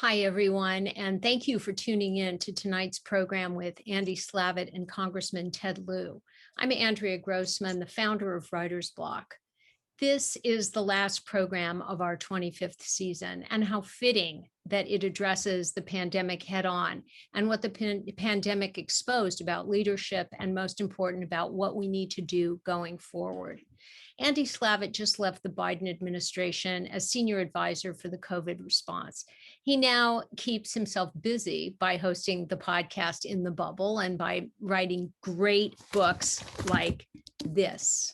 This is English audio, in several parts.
Hi, everyone, and thank you for tuning in to tonight's program with Andy Slavitt and Congressman Ted Lieu. I'm Andrea Grossman, the founder of Writer's Block. This is the last program of our 25th season, and how fitting that it addresses the pandemic head on and what the pandemic exposed about leadership and, most important, about what we need to do going forward. Andy Slavitt just left the Biden administration as senior advisor for the COVID response. He now keeps himself busy by hosting the podcast In the Bubble and by writing great books like this,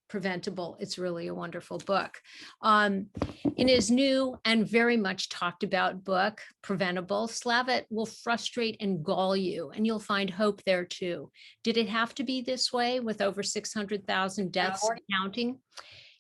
Preventable. It's really a wonderful book. In his new and very much talked about book, Preventable, Slavitt will frustrate and gall you, and you'll find hope there too. Did it have to be this way with over 600,000 deaths counting?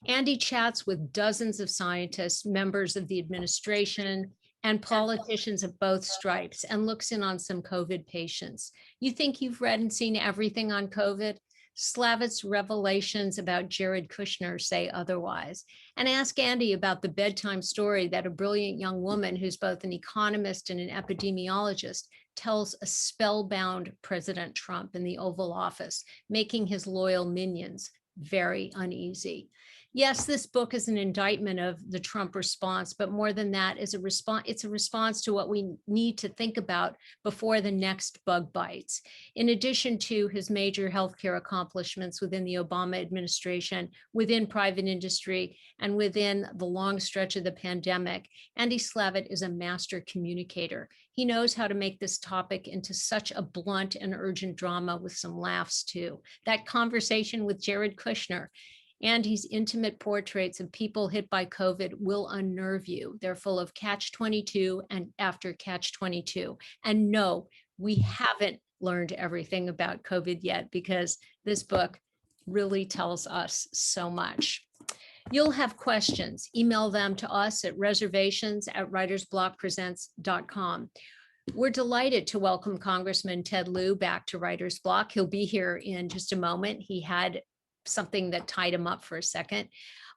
Andy chats with dozens of scientists, members of the administration, and politicians of both stripes, and looks in on some COVID patients. You think you've read and seen everything on COVID? Slavitt's revelations about Jared Kushner say otherwise. And ask Andy about the bedtime story that a brilliant young woman who's both an economist and an epidemiologist tells a spellbound President Trump in the Oval Office, making his loyal minions very uneasy. Yes, this book is an indictment of the Trump response, but more than that, it's a response to what we need to think about before the next bug bites. In addition to his major healthcare accomplishments within the Obama administration, within private industry, and within the long stretch of the pandemic, Andy Slavitt is a master communicator. He knows how to make this topic into such a blunt and urgent drama with some laughs too. That conversation with Jared Kushner, Andy's intimate portraits of people hit by COVID will unnerve you. They're full of catch-22 and after catch-22. And no, we haven't learned everything about COVID yet, because this book really tells us so much. You'll have questions. Email them to us at reservations@writersblockpresents.com. We're delighted to welcome Congressman Ted Lieu back to Writer's Block. He'll be here in just a moment. He had something that tied him up for a second.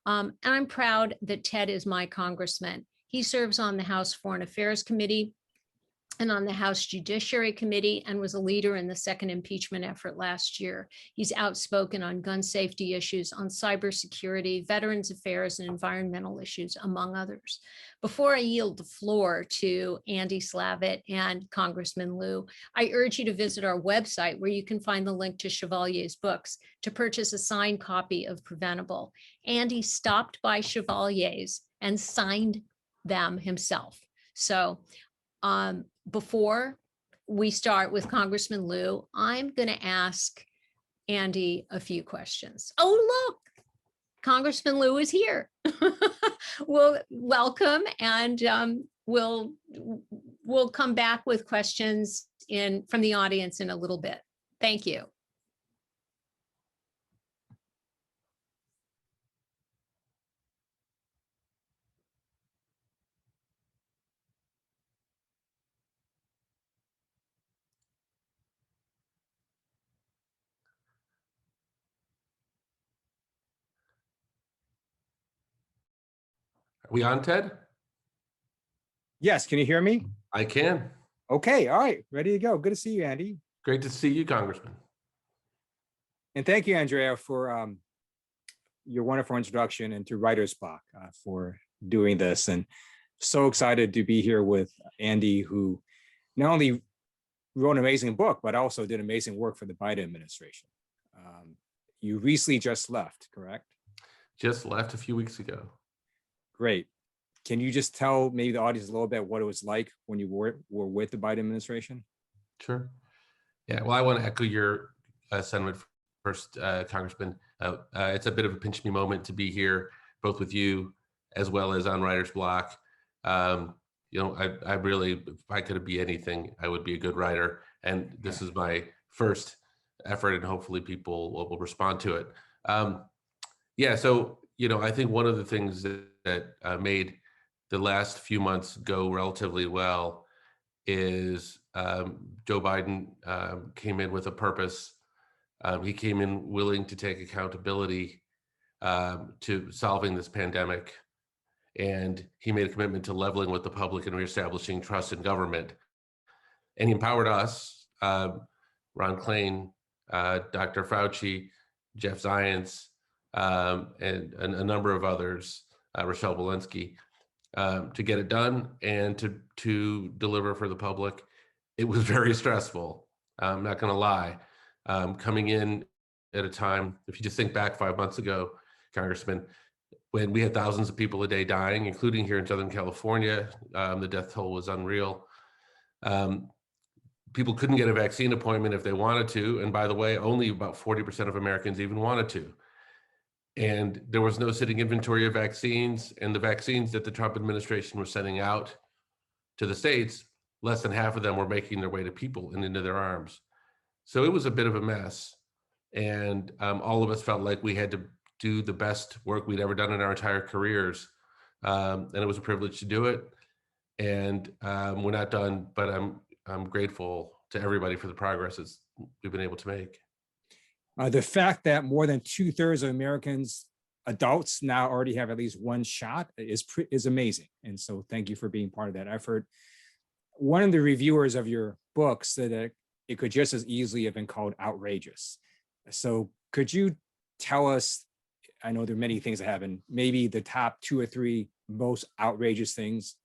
And I'm proud that Ted is my congressman. He serves on the House Foreign Affairs Committee and on the House Judiciary Committee, and was a leader in the second impeachment effort last year. He's outspoken on gun safety issues, on cybersecurity, veterans affairs, and environmental issues, among others. Before I yield the floor to Andy Slavitt and Congressman Lieu, I urge you to visit our website, where you can find the link to Chevalier's books to purchase a signed copy of Preventable. Andy stopped by Chevalier's and signed them himself. So before we start with Congressman Lieu, I'm going to ask Andy a few questions. Oh, look, Congressman Lieu is here. Well, welcome, and we'll come back with questions from the audience in a little bit. Thank you. Are we on, Ted? Yes, can you hear me? I can. Okay, all right, ready to go. Good to see you, Andy. Great to see you, Congressman. And thank you, Andrea, for your wonderful introduction into Writer's Block, for doing this. And so excited to be here with Andy, who not only wrote an amazing book, but also did amazing work for the Biden administration. You recently just left, correct? Just left a few weeks ago. Great. Can you just tell maybe the audience a little bit what it was like when you were with the Biden administration? Sure. Yeah, well, I want to echo your sentiment first, Congressman. It's a bit of a pinch me moment to be here, both with you as well as on Writer's Block. You know, I really, if I could be anything, I would be a good writer. And this is my first effort, and hopefully people will respond to it. Yeah, so, you know, I think one of the things that made the last few months go relatively well is Joe Biden came in with a purpose. He came in willing to take accountability to solving this pandemic. And he made a commitment to leveling with the public and reestablishing trust in government. And he empowered us, Ron Klain, Dr. Fauci, Jeff Zients, and a number of others, Rochelle Walensky, to get it done and to deliver for the public. It was very stressful. I'm not going to lie. Coming in at a time, if you just think back 5 months ago, Congressman, when we had thousands of people a day dying, including here in Southern California, the death toll was unreal. People couldn't get a vaccine appointment if they wanted to. And by the way, only about 40% of Americans even wanted to. And there was no sitting inventory of vaccines. And the vaccines that the Trump administration was sending out to the states, less than half of them were making their way to people and into their arms. So it was a bit of a mess. And all of us felt like we had to do the best work we'd ever done in our entire careers. And it was a privilege to do it. And we're not done, but I'm grateful to everybody for the progress we've been able to make. The fact that more than 2/3 of Americans, adults, now already have at least one shot is amazing. And so thank you for being part of that effort. One of the reviewers of your book said that it could just as easily have been called outrageous. So could you tell us, I know there are many things that happen, maybe the top 2 or 3 most outrageous things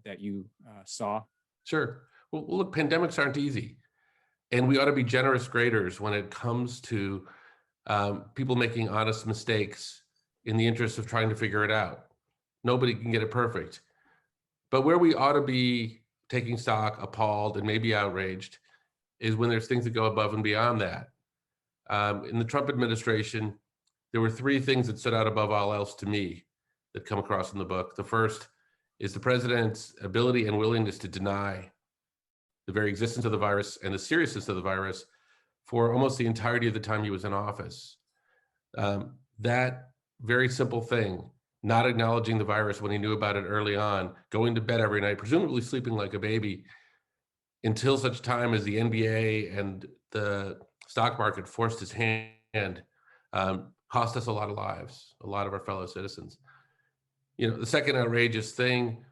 that you saw? Sure. Well, look, pandemics aren't easy. And we ought to be generous graders when it comes to people making honest mistakes in the interest of trying to figure it out. Nobody can get it perfect. But where we ought to be taking stock, appalled, and maybe outraged is when there's things that go above and beyond that. In the Trump administration, there were 3 things that stood out above all else to me that come across in the book. The first is the president's ability and willingness to deny the very existence of the virus and the seriousness of the virus for almost the entirety of the time he was in office. That very simple thing, not acknowledging the virus when he knew about it early on, going to bed every night, presumably sleeping like a baby, until such time as the NBA and the stock market forced his hand, cost us a lot of lives, a lot of our fellow citizens. You know, the second outrageous thing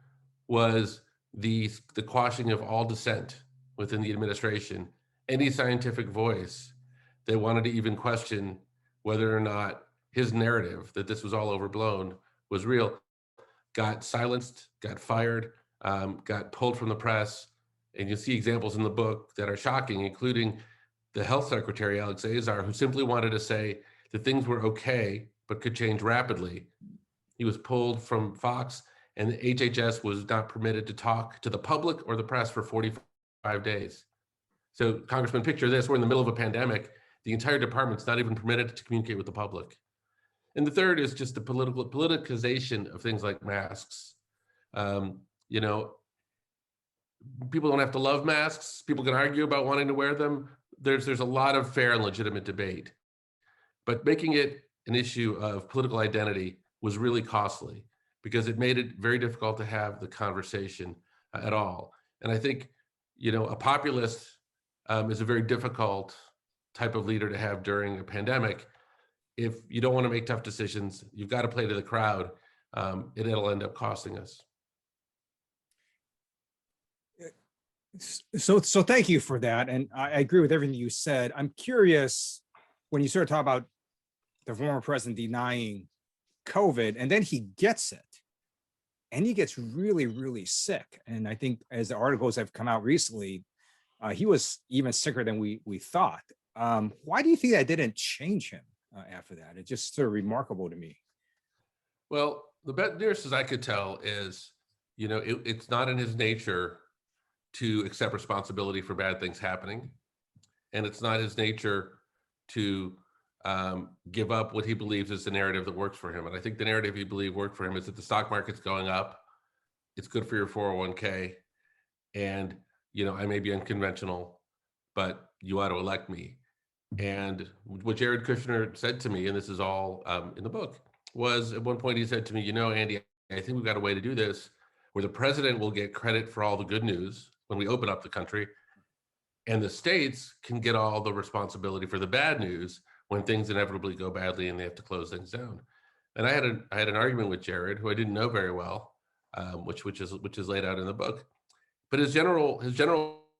was the quashing of all dissent within the administration. Any scientific voice that wanted to even question whether or not his narrative that this was all overblown was real got silenced, got fired, got pulled from the press. And you see examples in the book that are shocking, including the health secretary, Alex Azar, who simply wanted to say that things were okay, but could change rapidly. He was pulled from Fox, and the HHS was not permitted to talk to the public or the press for 45 days. So, Congressman, picture this, we're in the middle of a pandemic. The entire department's not even permitted to communicate with the public. And the third is just the politicization of things like masks. You know, people don't have to love masks. People can argue about wanting to wear them. There's a lot of fair and legitimate debate. But making it an issue of political identity was really costly because it made it very difficult to have the conversation at all. And I think, you know, a populist is a very difficult type of leader to have during a pandemic. If you don't want to make tough decisions, you've got to play to the crowd. It'll end up costing us. So thank you for that. And I agree with everything you said. I'm curious, when you sort of talk about the former president denying COVID, and then he gets it, and he gets really, really sick. And I think as the articles have come out recently, he was even sicker than we thought. Why do you think that didn't change him after that? It's just sort of remarkable to me. Well, the best nearest as I could tell is, you know, it's not in his nature to accept responsibility for bad things happening. And it's not his nature to give up what he believes is the narrative that works for him. And I think the narrative he believed worked for him is that the stock market's going up, it's good for your 401k, and, you know, I may be unconventional, but you ought to elect me. And what Jared Kushner said to me, and this is all in the book, was at one point he said to me, you know, Andy, I think we've got a way to do this where the president will get credit for all the good news when we open up the country, and the states can get all the responsibility for the bad news when things inevitably go badly and they have to close things down. And I had an argument with Jared, who I didn't know very well, which is laid out in the book. But his general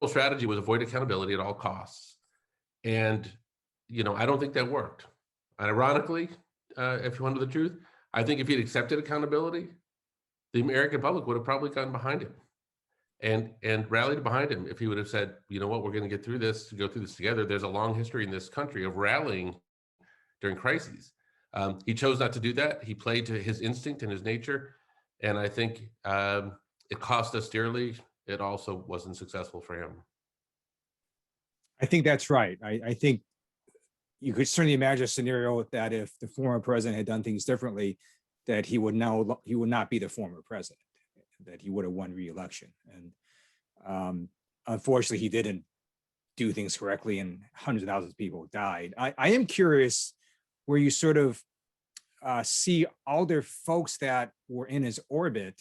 strategy was avoid accountability at all costs. And I don't think that worked. And ironically, if you want to know the truth, I think if he'd accepted accountability, the American public would have probably gotten behind him and rallied behind him if he would have said, you know what, we're going to get through this, to go through this together. There's a long history in this country of rallying during crises. He chose not to do that. He played to his instinct and his nature. And I think it cost us dearly. It also wasn't successful for him. I think that's right. I think you could certainly imagine a scenario that if the former president had done things differently, that he would not be the former president, that he would have won re-election. And unfortunately, he didn't do things correctly, and hundreds of thousands of people died. I am curious where you sort of see all the folks that were in his orbit.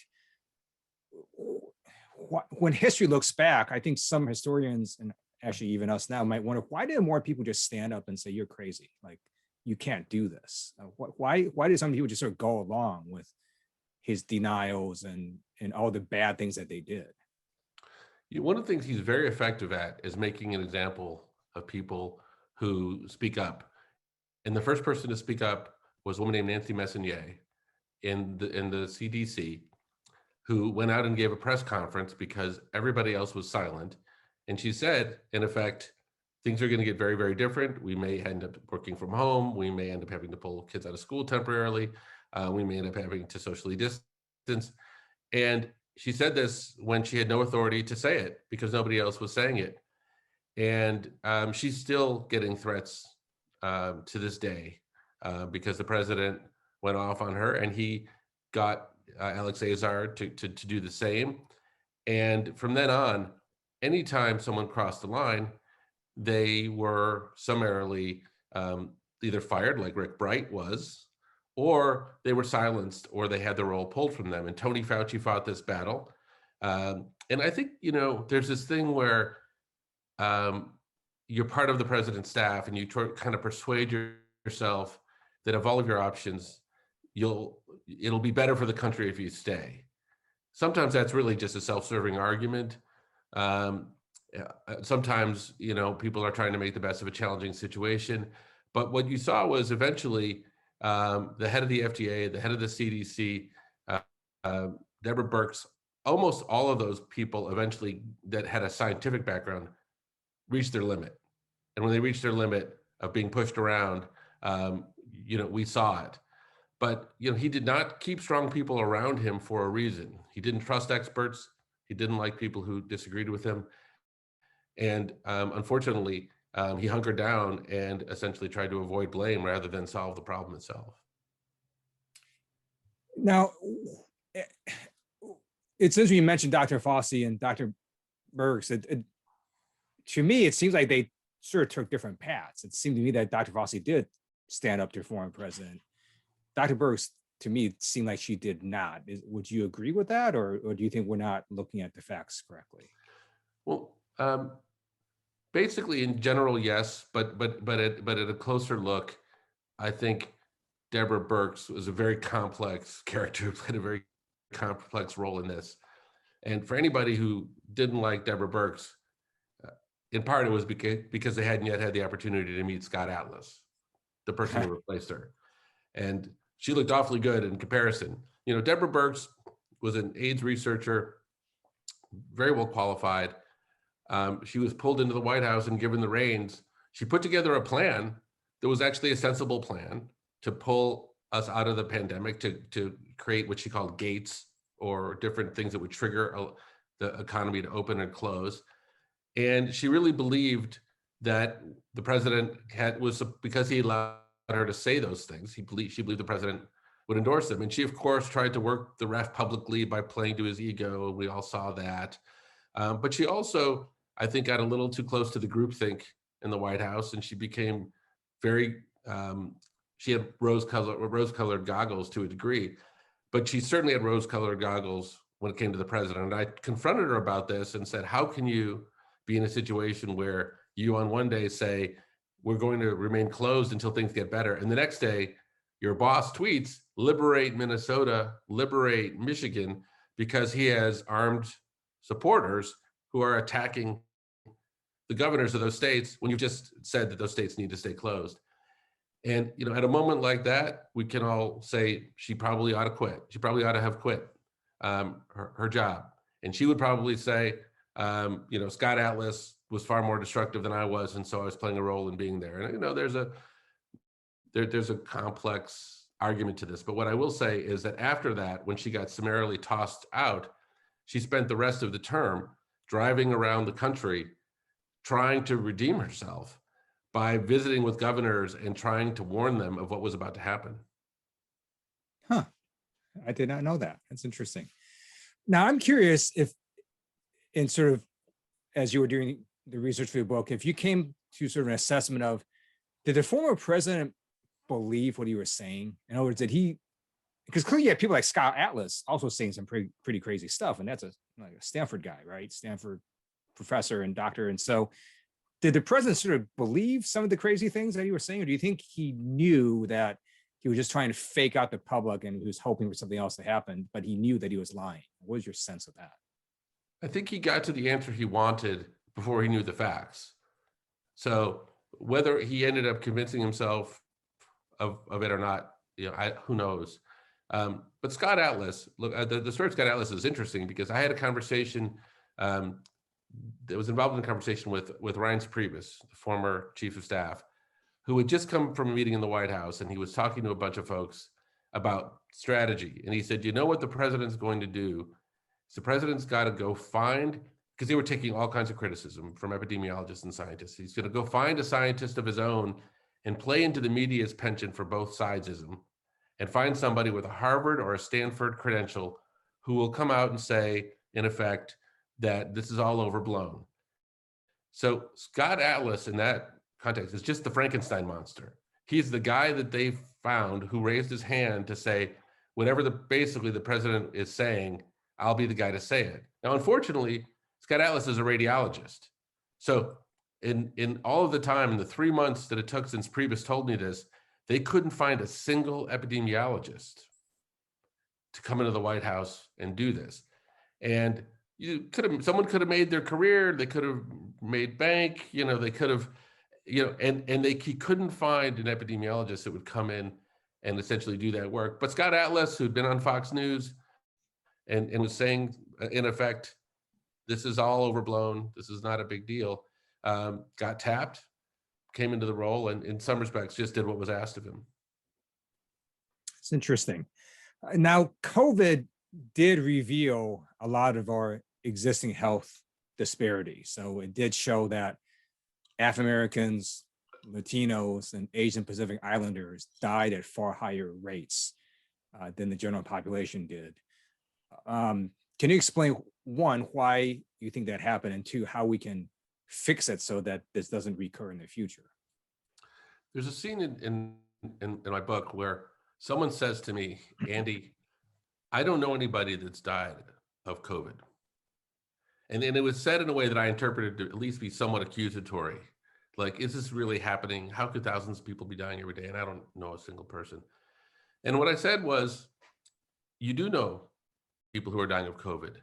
When history looks back, I think some historians, and actually even us now, might wonder, why didn't more people just stand up and say, you're crazy, like you can't do this? Why did some people just sort of go along with his denials and all the bad things that they did? One of the things he's very effective at is making an example of people who speak up. And the first person to speak up was a woman named Nancy Messonnier in the CDC, who went out and gave a press conference because everybody else was silent. And she said, in effect, things are going to get very, very different. We may end up working from home. We may end up having to pull kids out of school temporarily. We may end up having to socially distance. And she said this when she had no authority to say it because nobody else was saying it. And she's still getting threats to this day because the president went off on her, and he got Alex Azar to do the same. And from then on, anytime someone crossed the line, they were summarily either fired, like Rick Bright was, or they were silenced, or they had the role pulled from them. And Tony Fauci fought this battle. And I think, there's this thing where you're part of the president's staff and you kind of persuade yourself that of all of your options, it'll be better for the country if you stay. Sometimes that's really just a self-serving argument. Sometimes, people are trying to make the best of a challenging situation. But what you saw was eventually the head of the FDA, the head of the CDC, Deborah Birx, almost all of those people eventually that had a scientific background reached their limit. And when they reached their limit of being pushed around, we saw it. But, he did not keep strong people around him for a reason. He didn't trust experts. He didn't like people who disagreed with him. And unfortunately, he hunkered down and essentially tried to avoid blame rather than solve the problem itself. Now, it's interesting you mentioned Dr. Vossie and Dr. Berg. To me, it seems like they sort of took different paths. It seemed to me that Dr. Vossie did stand up to the former president. Dr. Berg, to me, it seemed like she did not. Would you agree with that, or do you think we're not looking at the facts correctly? Well, basically, in general, yes, but at a closer look, I think Deborah Birx was a very complex character who played a very complex role in this. And for anybody who didn't like Deborah Birx, in part it was because they hadn't yet had the opportunity to meet Scott Atlas, the person who replaced her. And she looked awfully good in comparison. Deborah Birx was an AIDS researcher, very well qualified. She was pulled into the White House and given the reins. She put together a plan that was actually a sensible plan to pull us out of the pandemic, to create what she called gates, or different things that would trigger the economy to open and close. And she really believed that the president was because he allowed her to say those things. She believed the president would endorse them. And she, of course, tried to work the ref publicly by playing to his ego. We all saw that. But she also, I think, got a little too close to the groupthink in the White House, and she became very, she had rose-colored goggles to a degree, but she certainly had rose-colored goggles when it came to the president. And I confronted her about this and said, how can you be in a situation where you on one day say, we're going to remain closed until things get better, and the next day your boss tweets, liberate Minnesota, liberate Michigan, because he has armed supporters who are attacking the governors of those states when you've just said that those states need to stay closed. And, at a moment like that, we can all say she probably ought to quit. She probably ought to have quit her job. And she would probably say, Scott Atlas was far more destructive than I was, and so I was playing a role in being there. And, there's a complex argument to this. But what I will say is that after that, when she got summarily tossed out, she spent the rest of the term driving around the country trying to redeem herself by visiting with governors and trying to warn them of what was about to happen. Huh. I did not know that. That's interesting. Now, I'm curious if, in sort of, as you were doing the research for your book, if you came to sort of an assessment of, did the former president believe what he was saying? In other words, did he, because clearly you have people like Scott Atlas also saying some pretty crazy stuff, and that's a Stanford guy, right? Stanford professor and doctor. And so did the president sort of believe some of the crazy things that he was saying, or do you think he knew that he was just trying to fake out the public and he was hoping for something else to happen, but he knew that he was lying? What was your sense of that? I think he got to the answer he wanted before he knew the facts. So whether he ended up convincing himself of it or not, who knows? But Scott Atlas, look, the story of Scott Atlas is interesting because I had a conversation that was involved in a conversation with Reince Priebus, the former chief of staff, who had just come from a meeting in the White House, and he was talking to a bunch of folks about strategy. And he said, you know what the president's going to do? So the president's got to go find, because they were taking all kinds of criticism from epidemiologists and scientists. He's going to go find a scientist of his own and play into the media's penchant for both sidesism and find somebody with a Harvard or a Stanford credential who will come out and say, in effect, that this is all overblown. So Scott Atlas in that context is just the Frankenstein monster. He's the guy that they found who raised his hand to say, whatever basically the president is saying, I'll be the guy to say it. Now, unfortunately, Scott Atlas is a radiologist. So in all of the time, in the 3 months that it took since Priebus told me this, they couldn't find a single epidemiologist to come into the White House and do this. And someone could have made their career, they could have made bank, they could have, he couldn't find an epidemiologist that would come in and essentially do that work. But Scott Atlas, who'd been on Fox News and was saying, in effect, this is all overblown, this is not a big deal, got tapped, came into the role, and in some respects just did what was asked of him. It's interesting. Now, COVID did reveal a lot of our existing health disparities. So it did show that African Americans, Latinos, and Asian Pacific Islanders died at far higher rates than the general population did. Can you explain, one, why you think that happened, and two, how we can fix it so that this doesn't recur in the future? There's a scene in my book where someone says to me, Andy, I don't know anybody that's died of COVID. And it was said in a way that I interpreted to at least be somewhat accusatory. Like, is this really happening? How could thousands of people be dying every day? And I don't know a single person. And what I said was, you do know people who are dying of COVID.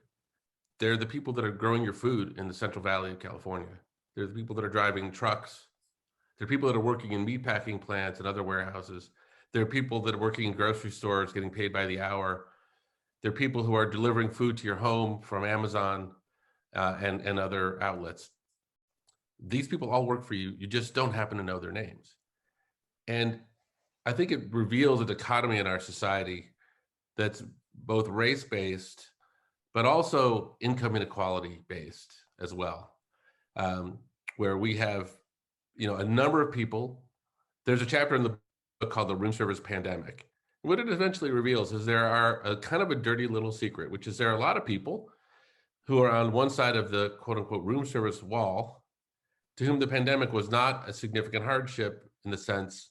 They're the people that are growing your food in the Central Valley of California. They're the people that are driving trucks. They're people that are working in meatpacking plants and other warehouses. There are people that are working in grocery stores, getting paid by the hour. There are people who are delivering food to your home from Amazon and other outlets. These people all work for you. You just don't happen to know their names. And I think it reveals a dichotomy in our society that's both race-based, but also income inequality based as well, where we have, a number of people. There's a chapter in the book called The Room Service Pandemic. What it eventually reveals is there are a kind of a dirty little secret, which is there are a lot of people who are on one side of the quote unquote room service wall, to whom the pandemic was not a significant hardship in the sense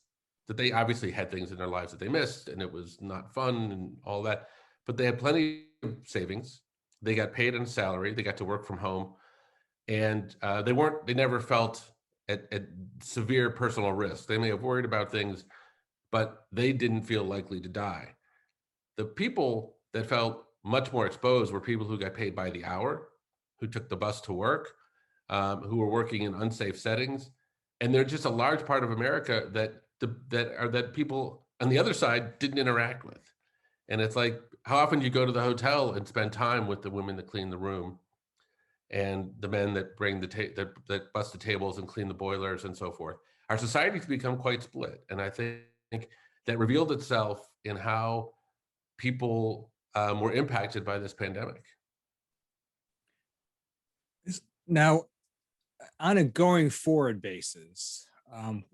that they obviously had things in their lives that they missed and it was not fun and all that, but they had plenty of savings. They got paid on a salary, they got to work from home, and they never felt at severe personal risk. They may have worried about things, but they didn't feel likely to die. The people that felt much more exposed were people who got paid by the hour, who took the bus to work, who were working in unsafe settings. And there's just a large part of America that people on the other side didn't interact with. And it's like, how often do you go to the hotel and spend time with the women that clean the room and the men that bring that bust the tables and clean the boilers and so forth? Our society's become quite split. And I think that revealed itself in how people were impacted by this pandemic. Now, on a going forward basis,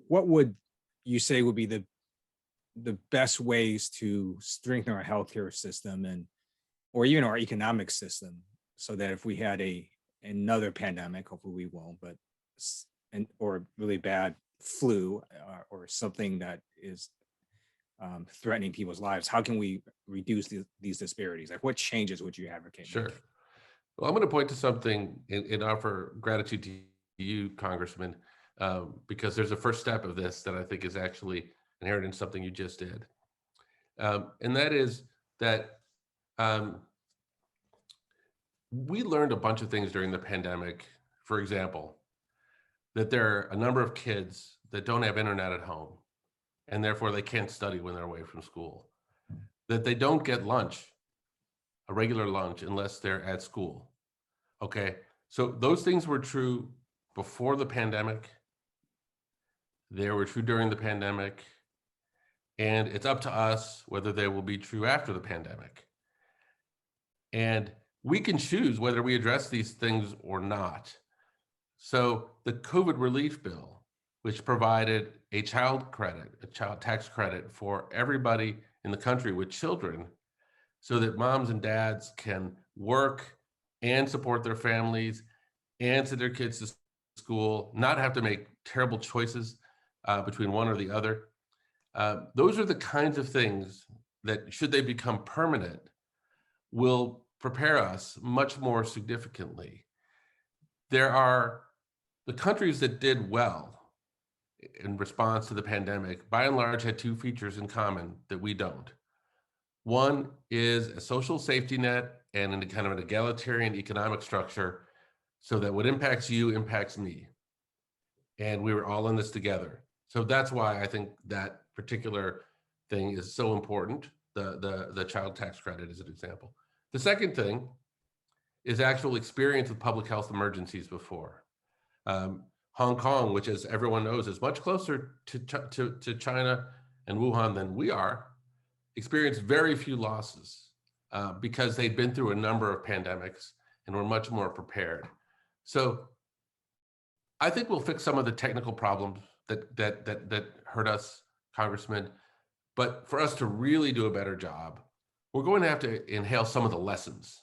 what would you say would be the best ways to strengthen our healthcare system or even our economic system, so that if we had another pandemic, hopefully we won't, but or really bad flu or something that is threatening people's lives, how can we reduce these disparities? Like, what changes would you advocate? Sure. Well, I'm going to point to something and offer gratitude to you, Congressman, because there's a first step of this that I think is actually inherent in something you just did. And that is that we learned a bunch of things during the pandemic. For example, that there are a number of kids that don't have internet at home, and therefore they can't study when they're away from school. That they don't get lunch, a regular lunch, unless they're at school. Okay, so those things were true before the pandemic. They were true during the pandemic. And it's up to us whether they will be true after the pandemic. And we can choose whether we address these things or not. So the COVID relief bill, which provided a child tax credit for everybody in the country with children, so that moms and dads can work and support their families and send their kids to school, not have to make terrible choices between one or the other. Those are the kinds of things that, should they become permanent, will prepare us much more significantly. There are the countries that did well in response to the pandemic, by and large, had two features in common that we don't. One is a social safety net and a kind of an egalitarian economic structure, so that what impacts you impacts me. And we were all in this together. So that's why I think that particular thing is so important. The child tax credit is an example. The second thing is actual experience with public health emergencies before. Hong Kong, which, as everyone knows, is much closer to China and Wuhan than we are, experienced very few losses because they'd been through a number of pandemics and were much more prepared. So I think we'll fix some of the technical problems that hurt us, Congressman. But for us to really do a better job, we're going to have to inhale some of the lessons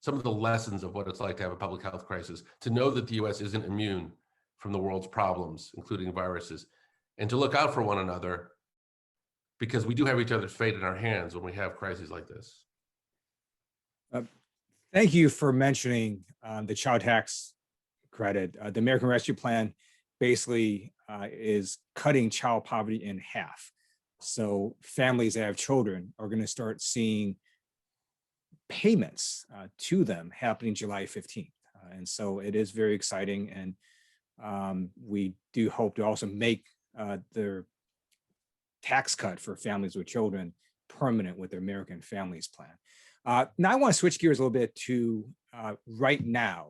of what it's like to have a public health crisis, to know that the US isn't immune from the world's problems, including viruses, and to look out for one another, because we do have each other's fate in our hands when we have crises like this. Thank you for mentioning the child tax credit. The American Rescue Plan basically is cutting child poverty in half. So families that have children are going to start seeing payments to them happening July 15th. And so it is very exciting. And we do hope to also make their tax cut for families with children permanent with the American Families Plan. Now I want to switch gears a little bit to right now,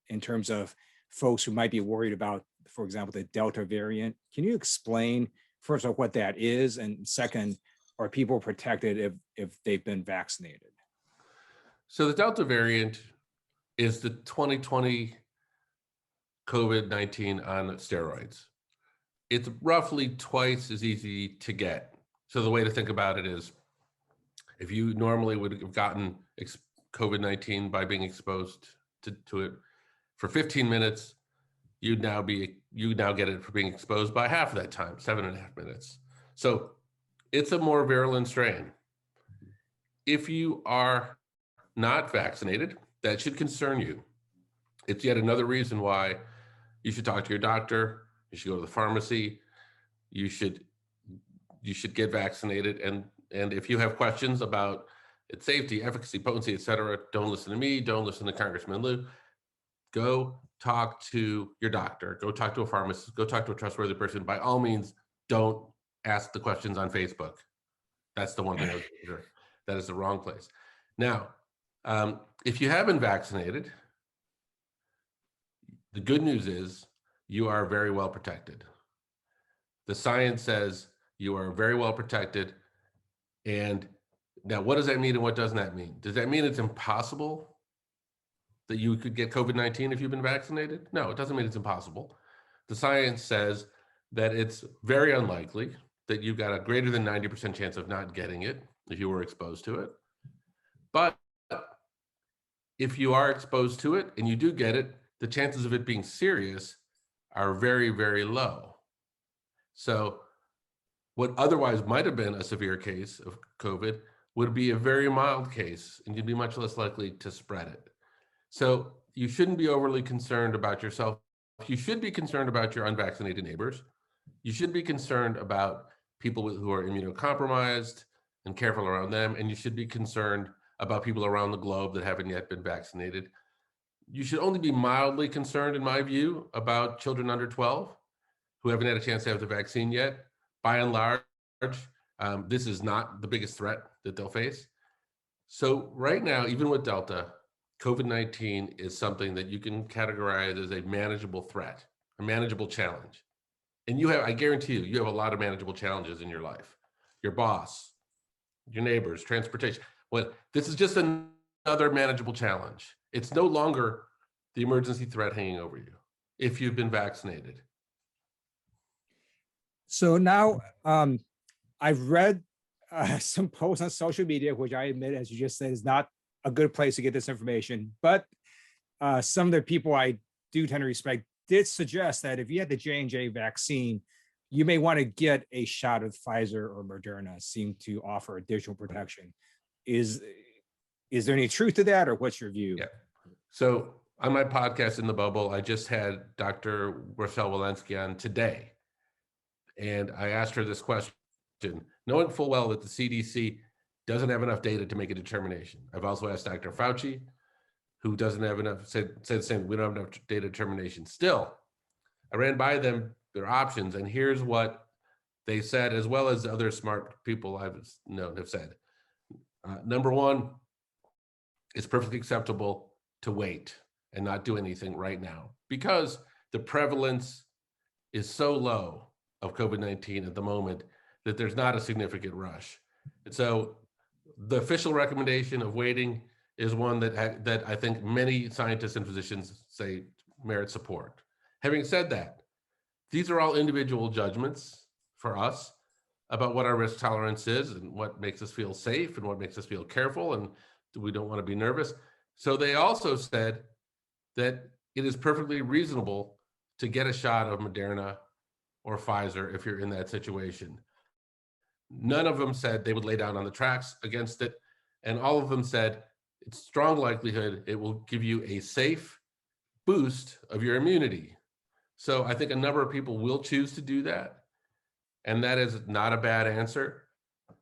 in terms of folks who might be worried about, for example, the Delta variant. Can you explain, first of all, what that is? And second, are people protected if they've been vaccinated? So the Delta variant is the 2020 COVID-19 on steroids. It's roughly twice as easy to get. So the way to think about it is, if you normally would have gotten COVID-19 by being exposed to it for 15 minutes, you now get it for being exposed by half of that time, 7.5 minutes. So it's a more virulent strain. If you are not vaccinated, that should concern you. It's yet another reason why you should talk to your doctor. You should go to the pharmacy. You should you should get vaccinated. And if you have questions about its safety, efficacy, potency, et cetera, don't listen to me, don't listen to Congressman Lieu. Go talk to your doctor, go talk to a pharmacist, go talk to a trustworthy person. By all means, don't ask the questions on Facebook. That's the one thing I would consider. That is the wrong place. Now, if you have been vaccinated, the good news is you are very well protected. The science says you are very well protected. And now, what does that mean and what doesn't that mean? Does that mean it's impossible that you could get COVID-19 if you've been vaccinated? No, it doesn't mean it's impossible. The science says that it's very unlikely that you've got a greater than 90% chance of not getting it if you were exposed to it. But if you are exposed to it and you do get it, the chances of it being serious are very, very low. So what otherwise might have been a severe case of COVID would be a very mild case, and you'd be much less likely to spread it. So you shouldn't be overly concerned about yourself. You should be concerned about your unvaccinated neighbors. You should be concerned about people who are immunocompromised and careful around them. And you should be concerned about people around the globe that haven't yet been vaccinated. You should only be mildly concerned, in my view, about children under 12 who haven't had a chance to have the vaccine yet. By and large, this is not the biggest threat that they'll face. So right now, even with Delta, COVID-19 is something that you can categorize as a manageable threat, a manageable challenge. And you have, I guarantee you, you have a lot of manageable challenges in your life. Your boss, your neighbors, transportation. Well, this is just another manageable challenge. It's no longer the emergency threat hanging over you if you've been vaccinated. So now I've read some posts on social media, which I admit, as you just said, is not a good place to get this information. But some of the people I do tend to respect did suggest that if you had the J&J vaccine, you may want to get a shot of Pfizer or Moderna, seem to offer additional protection. Is there any truth to that, or what's your view? Yeah. So on my podcast In the Bubble, I just had Dr. Rochelle Walensky on today. And I asked her this question, knowing full well that the CDC doesn't have enough data to make a determination. I've also asked Dr. Fauci, who doesn't have enough, said the same, we don't have enough data determination. Still, I ran by them, their options, and here's what they said, as well as other smart people I've known have said. Number one, it's perfectly acceptable to wait and not do anything right now because the prevalence is so low of COVID-19 at the moment that there's not a significant rush. And so the official recommendation of waiting is one that I think many scientists and physicians say merits support. Having said that, these are all individual judgments for us about what our risk tolerance is and what makes us feel safe and what makes us feel careful and we don't want to be nervous. So they also said that it is perfectly reasonable to get a shot of Moderna or Pfizer if you're in that situation. None of them said they would lay down on the tracks against it. And all of them said it's strong likelihood it will give you a safe boost of your immunity. So I think a number of people will choose to do that. And that is not a bad answer.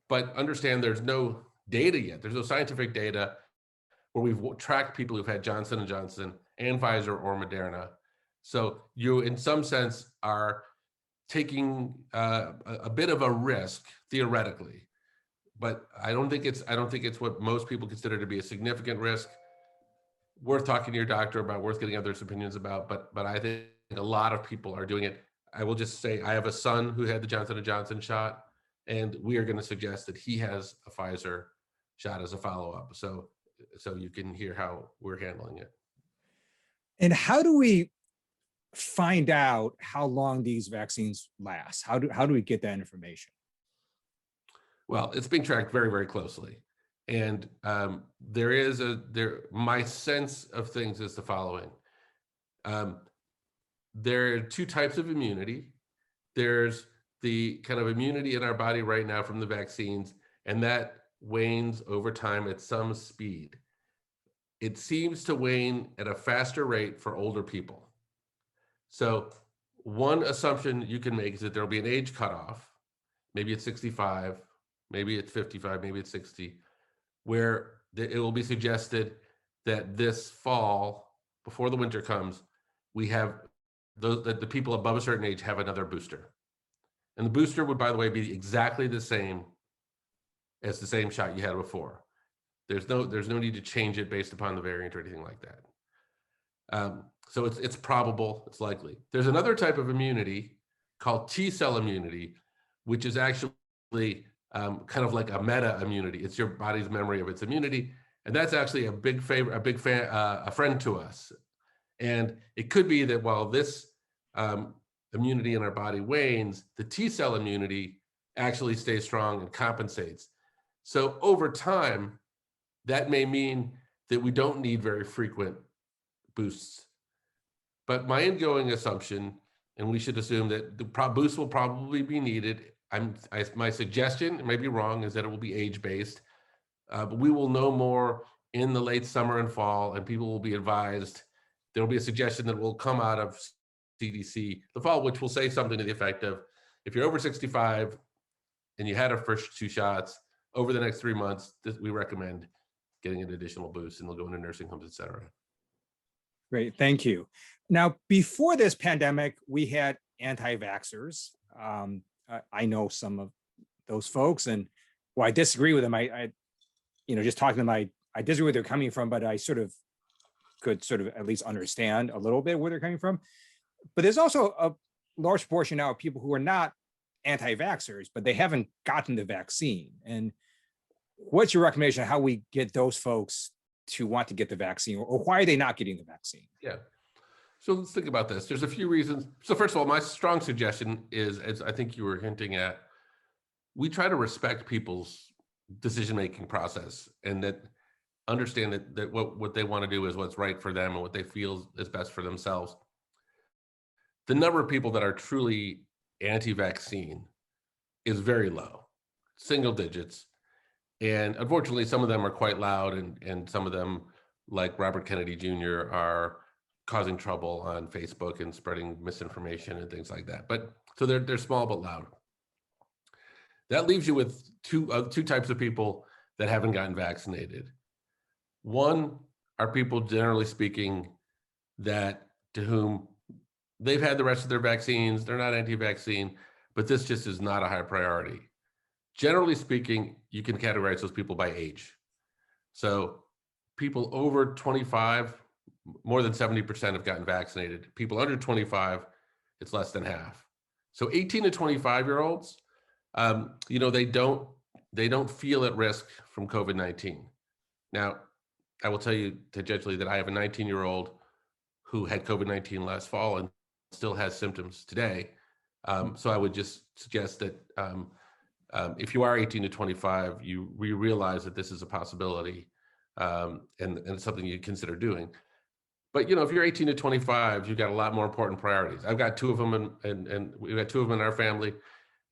But understand there's no data yet. There's no scientific data where we've tracked people who've had Johnson & Johnson and Pfizer or Moderna. So you, in some sense, are taking a bit of a risk theoretically, but I don't think it's what most people consider to be a significant risk. Worth talking to your doctor about, worth getting others' opinions about, but I think a lot of people are doing it. I will just say I have a son who had the Johnson & Johnson shot, and we are going to suggest that he has a Pfizer shot as a follow-up. So you can hear how we're handling it. And how do we find out how long these vaccines last? How do we get that information? Well, it's being tracked very, very closely. And my sense of things is the following. There are two types of immunity. There's the kind of immunity in our body right now from the vaccines, and that wanes over time at some speed. It seems to wane at a faster rate for older people. So one assumption you can make is that there'll be an age cutoff, maybe it's 65, maybe it's 55, maybe it's 60, where it will be suggested that this fall, before the winter comes, we have that the people above a certain age have another booster. And the booster would, by the way, be exactly the same as the same shot you had before. There's no need to change it based upon the variant or anything like that. So it's probable, it's likely. There's another type of immunity called T-cell immunity, which is actually kind of like a meta immunity. It's your body's memory of its immunity, and that's actually a friend to us. And it could be that while this immunity in our body wanes, the T-cell immunity actually stays strong and compensates. So over time, that may mean that we don't need very frequent boosts. But my ingoing assumption, and we should assume that the boost will probably be needed. My suggestion, it may be wrong, is that it will be age-based. But we will know more in the late summer and fall, and people will be advised. There will be a suggestion that will come out of CDC the fall, which will say something to the effect of, if you're over 65 and you had our first 2 shots, over the next 3 months, we recommend getting an additional boost, and they'll go into nursing homes, et cetera. Great, thank you. Now, before this pandemic, we had anti-vaxxers. I know some of those folks, and well, I disagree with them. I just talking to them, I disagree where they're coming from, but I could at least understand a little bit where they're coming from. But there's also a large portion now of people who are not anti-vaxxers, but they haven't gotten the vaccine. And what's your recommendation on how we get those folks to want to get the vaccine, or why are they not getting the vaccine? Yeah. So let's think about this. There's a few reasons. So first of all, my strong suggestion is, as I think you were hinting at, we try to respect people's decision-making process, and that understand that what they want to do is what's right for them and what they feel is best for themselves. The number of people that are truly anti-vaccine is very low, single digits. And unfortunately, some of them are quite loud, and some of them, like Robert Kennedy Jr., are causing trouble on Facebook and spreading misinformation and things like that. But so they're small but loud. That leaves you with two types of people that haven't gotten vaccinated. One are people, generally speaking, to whom they've had the rest of their vaccines, they're not anti-vaccine, but this just is not a high priority. Generally speaking, you can categorize those people by age. So people over 25, more than 70% have gotten vaccinated. People under 25, it's less than half. So 18 to 25-year-olds, they don't feel at risk from COVID-19. Now, I will tell you tangentially that I have a 19-year-old who had COVID-19 last fall and still has symptoms today. So I would just suggest that if you are 18 to 25, you realize that this is a possibility, and it's something you consider doing. But if you're 18 to 25, you've got a lot more important priorities. I've got 2 of them, and we've got 2 of them in our family,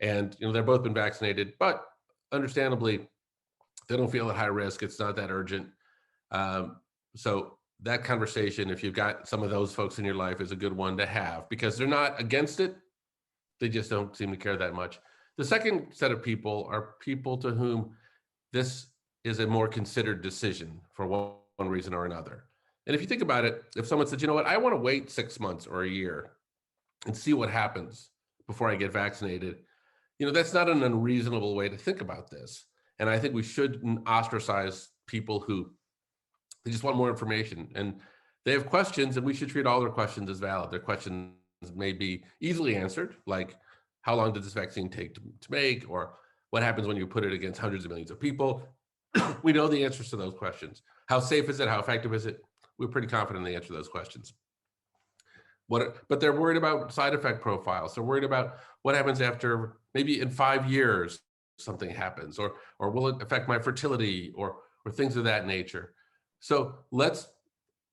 and they've both been vaccinated. But understandably, they don't feel at high risk. It's not that urgent. So that conversation, if you've got some of those folks in your life, is a good one to have, because they're not against it. They just don't seem to care that much. The second set of people are people to whom this is a more considered decision for one reason or another. And if you think about it, if someone said, you know what, I want to wait 6 months or a year and see what happens before I get vaccinated, that's not an unreasonable way to think about this. And I think we shouldn't ostracize people who they just want more information, and they have questions, and we should treat all their questions as valid. Their questions may be easily answered, like how long did this vaccine take to make, or what happens when you put it against hundreds of millions of people? We know the answers to those questions. How safe is it? How effective is it? We're pretty confident in the answer to those questions. But they're worried about side effect profiles. They're worried about what happens after, maybe in 5 years, something happens, or will it affect my fertility, or things of that nature. So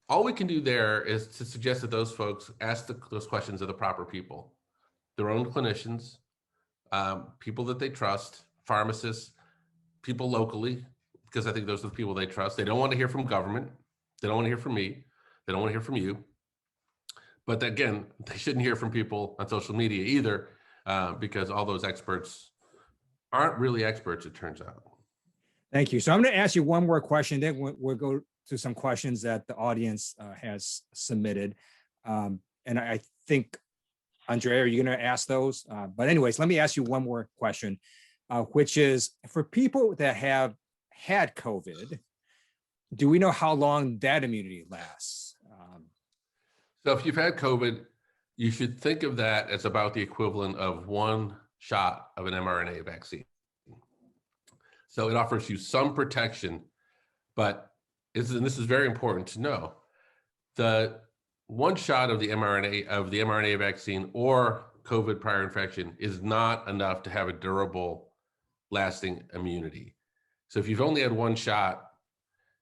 all we can do there is to suggest that those folks ask those questions of the proper people, their own clinicians, people that they trust, pharmacists, people locally, because I think those are the people they trust. They don't want to hear from government. They don't want to hear from me. They don't want to hear from you. But again, they shouldn't hear from people on social media either, because all those experts aren't really experts, it turns out. Thank you. So I'm going to ask you one more question, then we'll go to some questions that the audience has submitted. And I think, Andrea, are you going to ask those? But anyways, let me ask you one more question, which is for people that have had COVID, do we know how long that immunity lasts? So if you've had COVID, you should think of that as about the equivalent of one shot of an mRNA vaccine. So it offers you some protection, but and this is very important to know, the one shot of the mRNA vaccine or COVID prior infection is not enough to have a durable, lasting immunity. So if you've only had one shot,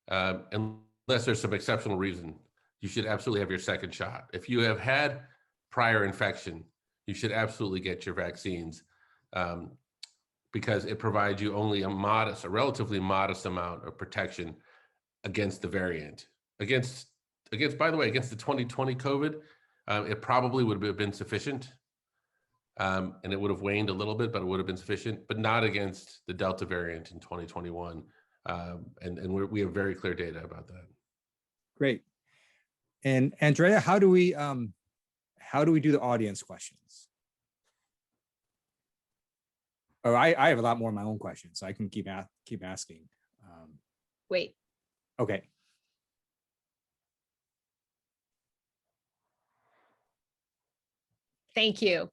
unless there's some exceptional reason, you should absolutely have your second shot. If you have had prior infection, you should absolutely get your vaccines, because it provides you only a relatively modest amount of protection against the variant. Against, by the way, against the 2020 COVID, it probably would have been sufficient. And it would have waned a little bit, but it would have been sufficient, but not against the Delta variant in 2021. And we have very clear data about that. Great. And Andrea, how do we do the audience questions? Oh, I have a lot more of my own questions, so I can keep asking. Wait. Okay. Thank you.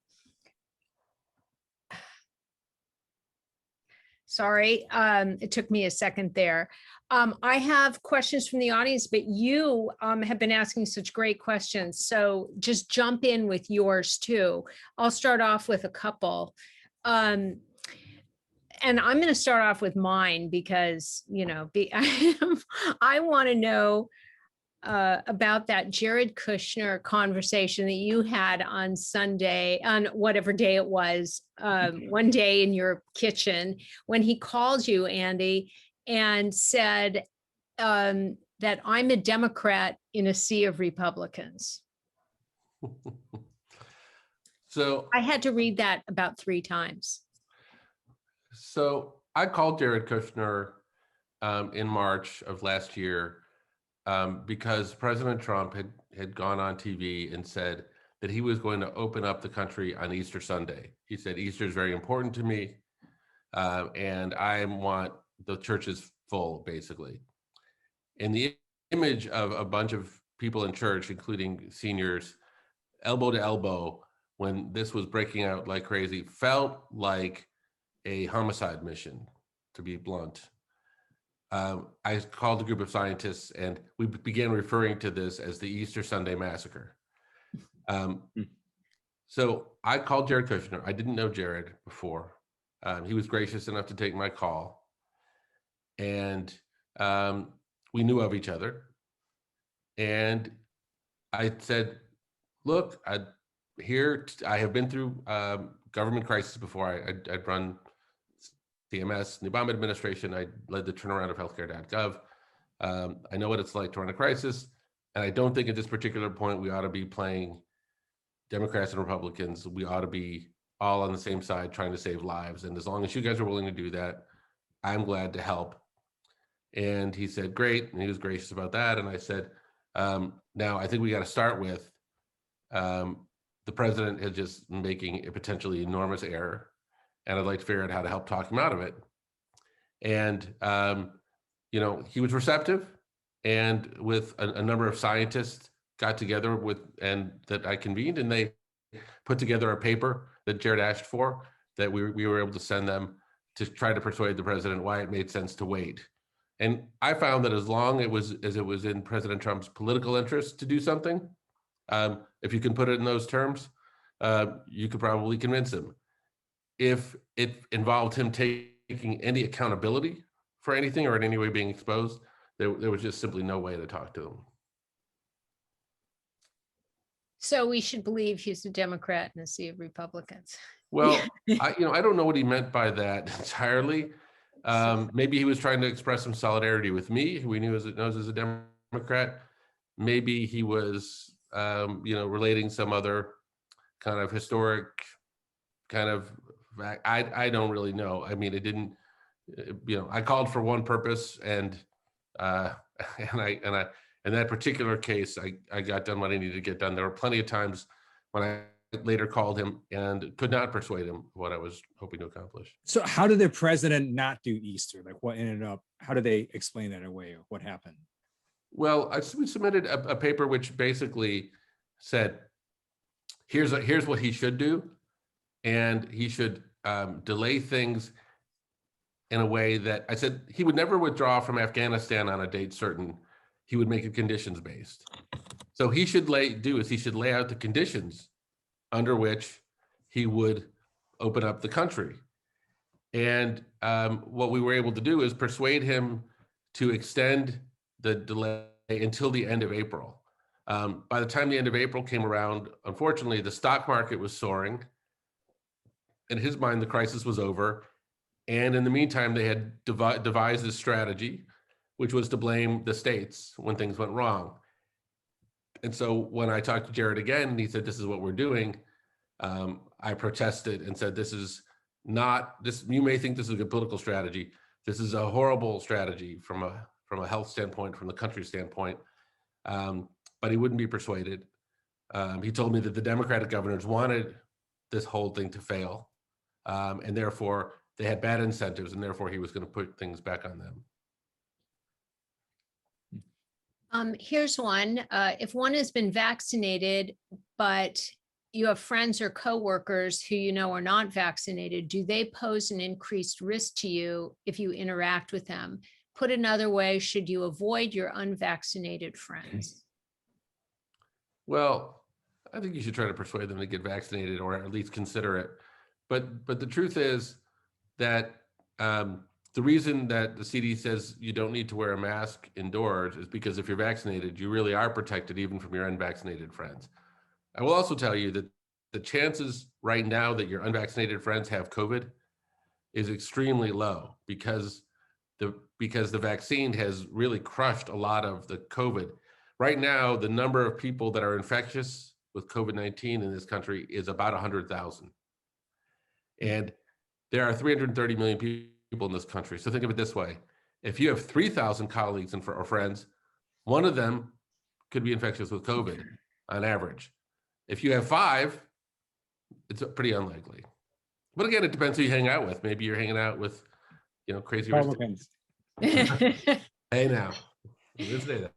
Sorry, it took me a second there. I have questions from the audience, but you have been asking such great questions. So just jump in with yours too. I'll start off with a couple. And I'm going to start off with mine because, you know, I want to know about that Jared Kushner conversation that you had on Sunday, on whatever day it was, one day in your kitchen, when he called you, Andy, and said that I'm a Democrat in a sea of Republicans. So I had to read that about 3 times. So I called Jared Kushner in March of last year because President Trump had gone on TV and said that he was going to open up the country on Easter Sunday. He said, Easter is very important to me, and I want the churches full, basically. And the image of a bunch of people in church, including seniors, elbow to elbow, when this was breaking out like crazy, felt like a homicide mission, to be blunt. I called a group of scientists and we began referring to this as the Easter Sunday Massacre. So I called Jared Kushner. I didn't know Jared before. He was gracious enough to take my call. And we knew of each other. And I said, look, I have been through government crisis before. I'd run CMS, the Obama administration. I led the turnaround of healthcare.gov. I know what it's like to run a crisis. And I don't think at this particular point, we ought to be playing Democrats and Republicans. We ought to be all on the same side trying to save lives. And as long as you guys are willing to do that, I'm glad to help. And he said, great. And he was gracious about that. And I said, now I think we got to start with the president is just making a potentially enormous error. And I'd like to figure out how to help talk him out of it. And, you know, he was receptive, and with a number of scientists got together and that I convened, and they put together a paper that Jared asked for, that we were able to send them to try to persuade the president why it made sense to wait. And I found that as long as it was in President Trump's political interest to do something, if you can put it in those terms, you could probably convince him. If it involved him taking any accountability for anything or in any way being exposed, there was just simply no way to talk to him. So we should believe he's a Democrat in a sea of Republicans. Well, I don't know what he meant by that entirely. Maybe he was trying to express some solidarity with me, who he knows as a Democrat. Maybe he was, relating some other kind of historic kind of I don't really know. I mean, it didn't, I called for one purpose, and in that particular case, I got done what I needed to get done. There were plenty of times when I later called him and could not persuade him what I was hoping to accomplish. So how did the president not do Easter? Like what ended up, how did they explain that away, or what happened? Well, we submitted a paper which basically said, here's what he should do, and he should delay things in a way that I said he would never withdraw from Afghanistan on a date certain. He would make it conditions based. So he should lay out the conditions under which he would open up the country. And what we were able to do is persuade him to extend the delay until the end of April. By the time the end of April came around, unfortunately, the stock market was soaring. In his mind, the crisis was over. And in the meantime, they had devised this strategy, which was to blame the states when things went wrong. And so when I talked to Jared again, and he said, this is what we're doing, I protested and said, this is not this. You may think this is a political strategy. This is a horrible strategy from a health standpoint, from the country standpoint. But he wouldn't be persuaded. He told me that the Democratic governors wanted this whole thing to fail, and therefore they had bad incentives, and therefore he was going to put things back on them. Here's one. If one has been vaccinated, but you have friends or coworkers who you know are not vaccinated, do they pose an increased risk to you if you interact with them? Put another way, should you avoid your unvaccinated friends? Well, I think you should try to persuade them to get vaccinated, or at least consider it. But the truth is that the reason that the CDC says you don't need to wear a mask indoors is because if you're vaccinated, you really are protected even from your unvaccinated friends. I will also tell you that the chances right now that your unvaccinated friends have COVID is extremely low because the vaccine has really crushed a lot of the COVID. Right now, the number of people that are infectious with COVID-19 in this country is about 100,000. And there are 330 million people in this country. So think of it this way. If you have 3,000 colleagues or friends, one of them could be infectious with COVID on average. If you have 5, it's pretty unlikely. But again, it depends who you hang out with. Maybe you're hanging out with, crazy Republicans. Hey now, let's say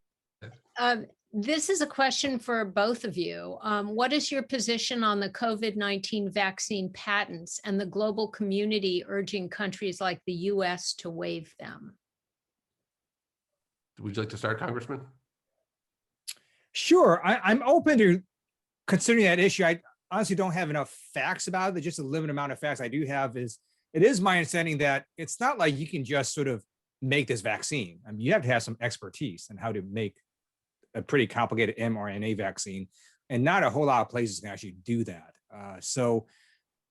that. This is a question for both of you. What is your position on the COVID-19 vaccine patents and the global community urging countries like the US to waive them? Would you like to start, Congressman? Sure, I'm open to considering that issue. I honestly don't have enough facts about it. Just a limited amount of facts I do have is, it is my understanding that it's not like you can just sort of make this vaccine. I mean, you have to have some expertise on how to make a pretty complicated mRNA vaccine, and not a whole lot of places can actually do that. So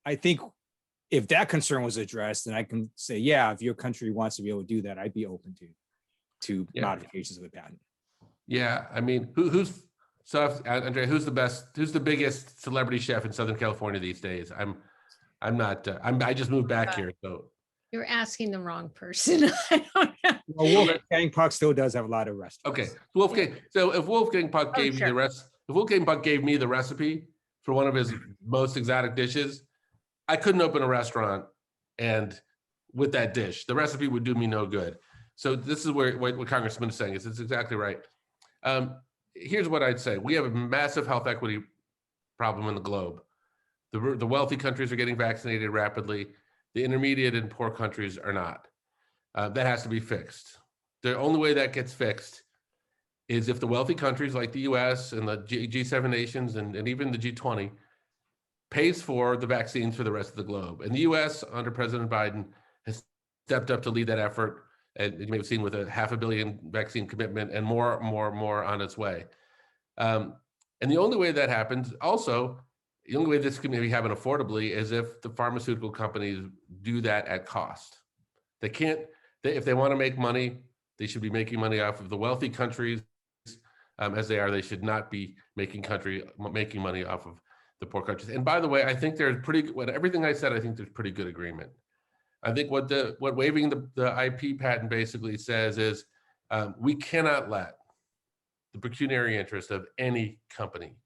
I think if that concern was addressed, then I can say, yeah, if your country wants to be able to do that, I'd be open to modifications of the patent. Yeah, I mean, Andrea, who's the biggest celebrity chef in Southern California these days? I just moved back here, so. You're asking the wrong person. I don't know. Well, Wolfgang Puck still does have a lot of restaurants. Okay, Wolfgang. So if Wolfgang Puck gave me the recipe for one of his most exotic dishes, I couldn't open a restaurant and with that dish, the recipe would do me no good. So this is what Congressman is saying. It's exactly right. Here's what I'd say: we have a massive health equity problem in the globe. The wealthy countries are getting vaccinated rapidly. The intermediate and poor countries are not. That has to be fixed. The only way that gets fixed is if the wealthy countries like the US and the G7 nations and even the G20 pays for the vaccines for the rest of the globe. And the US under President Biden has stepped up to lead that effort. And you may have seen with a $500 million vaccine commitment and more on its way. And the only way that happens also, the only way this can maybe happen affordably is if the pharmaceutical companies do that at cost. They can't, if they want to make money, they should be making money off of the wealthy countries as they are. They should not be making money off of the poor countries. And by the way, I think there's everything I said, I think there's pretty good agreement. I think what waiving the IP patent basically says is we cannot let the pecuniary interest of any company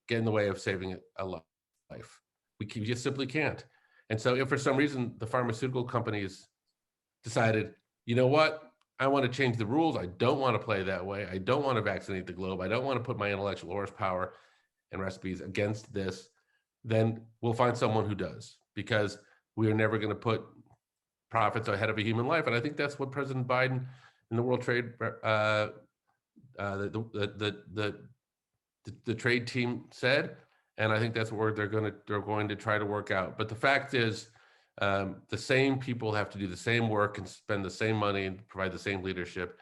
get in the way of saving a life. We just simply can't. And so if for some reason the pharmaceutical companies decided, you know what, I want to change the rules. I don't want to play that way. I don't want to vaccinate the globe. I don't want to put my intellectual horsepower and recipes against this. Then we'll find someone who does, because we are never going to put profits ahead of a human life. And I think that's what President Biden and the World Trade, the trade team said. And I think that's what they're going to try to work out. But the fact is, the same people have to do the same work and spend the same money and provide the same leadership.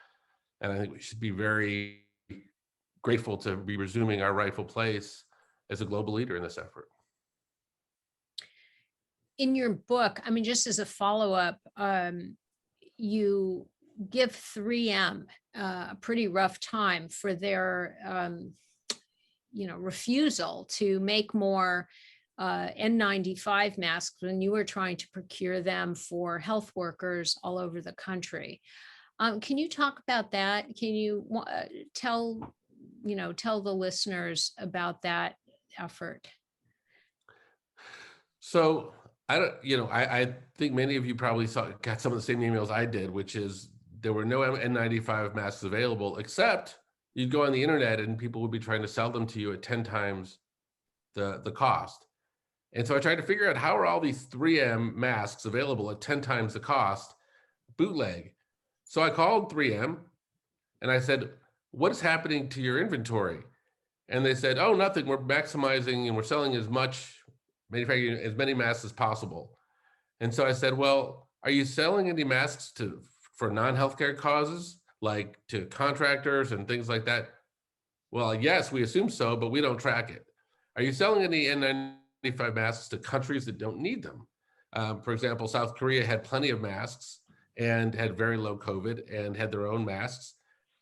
And I think we should be very grateful to be resuming our rightful place as a global leader in this effort. In your book, I mean, just as a follow-up, you give 3M a pretty rough time for their refusal to make more N95 masks when you were trying to procure them for health workers all over the country. Can you talk about that? Can you tell the listeners about that effort? So I think many of you probably got some of the same emails I did, which is there were no N95 masks available, except you'd go on the internet and people would be trying to sell them to you at 10 times the cost. And so I tried to figure out, how are all these 3M masks available at 10 times the cost, bootleg? So I called 3M and I said, what is happening to your inventory? And they said, oh, nothing. We're maximizing and we're selling manufacturing as many masks as possible. And so I said, well, are you selling any masks for non-healthcare causes, like to contractors and things like that? Well, yes, we assume so, but we don't track it. Are you selling any N95 masks to countries that don't need them? For example, South Korea had plenty of masks and had very low COVID and had their own masks.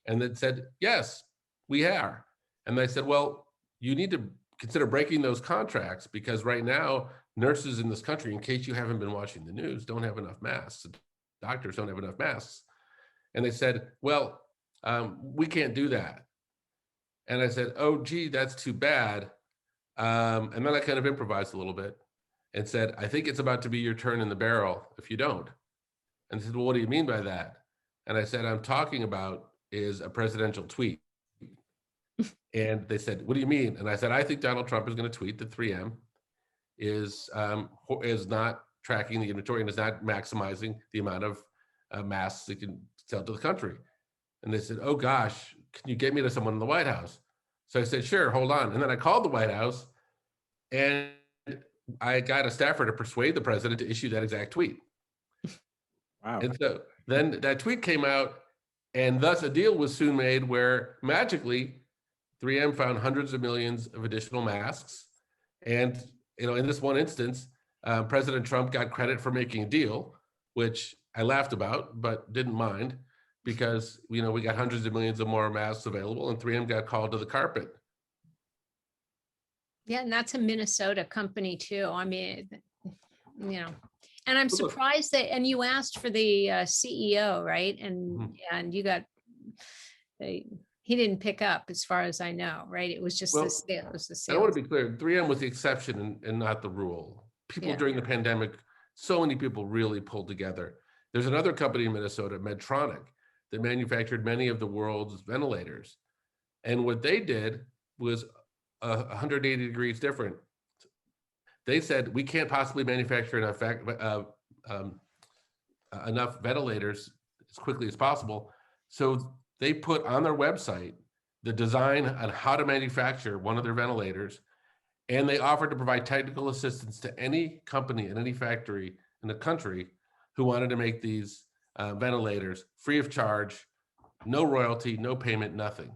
And then said, yes, we are. And they said, well, you need to consider breaking those contracts, because right now, nurses in this country, in case you haven't been watching the news, don't have enough masks. Doctors don't have enough masks. And they said, well, we can't do that. And I said, oh, gee, that's too bad. And then I kind of improvised a little bit and said, I think it's about to be your turn in the barrel if you don't. And they said, well, what do you mean by that? And I said, I'm talking about is a presidential tweet. And they said, what do you mean? And I said, I think Donald Trump is going to tweet that 3M is not tracking the inventory and is not maximizing the amount of masks it can sell to the country. And they said, oh gosh, can you get me to someone in the White House? So I said, sure, hold on. And then I called the White House and I got a staffer to persuade the president to issue that exact tweet. Wow. And so then that tweet came out, and thus a deal was soon made where magically 3M found hundreds of millions of additional masks. And in this one instance, President Trump got credit for making a deal, which I laughed about, but didn't mind, because we got hundreds of millions of more masks available, and 3M got called to the carpet. Yeah, and that's a Minnesota company too. I mean, and I'm surprised that, and you asked for the CEO, right? And you got, he didn't pick up, as far as I know, right? It was just the sales. I want to be clear, 3M was the exception and not the rule. People during the pandemic, so many people really pulled together. There's another company in Minnesota, Medtronic, that manufactured many of the world's ventilators. And what they did was 180 degrees different. They said, we can't possibly manufacture enough ventilators as quickly as possible. So they put on their website the design on how to manufacture one of their ventilators, and they offered to provide technical assistance to any company and any factory in the country who wanted to make these ventilators free of charge, no royalty, no payment, nothing.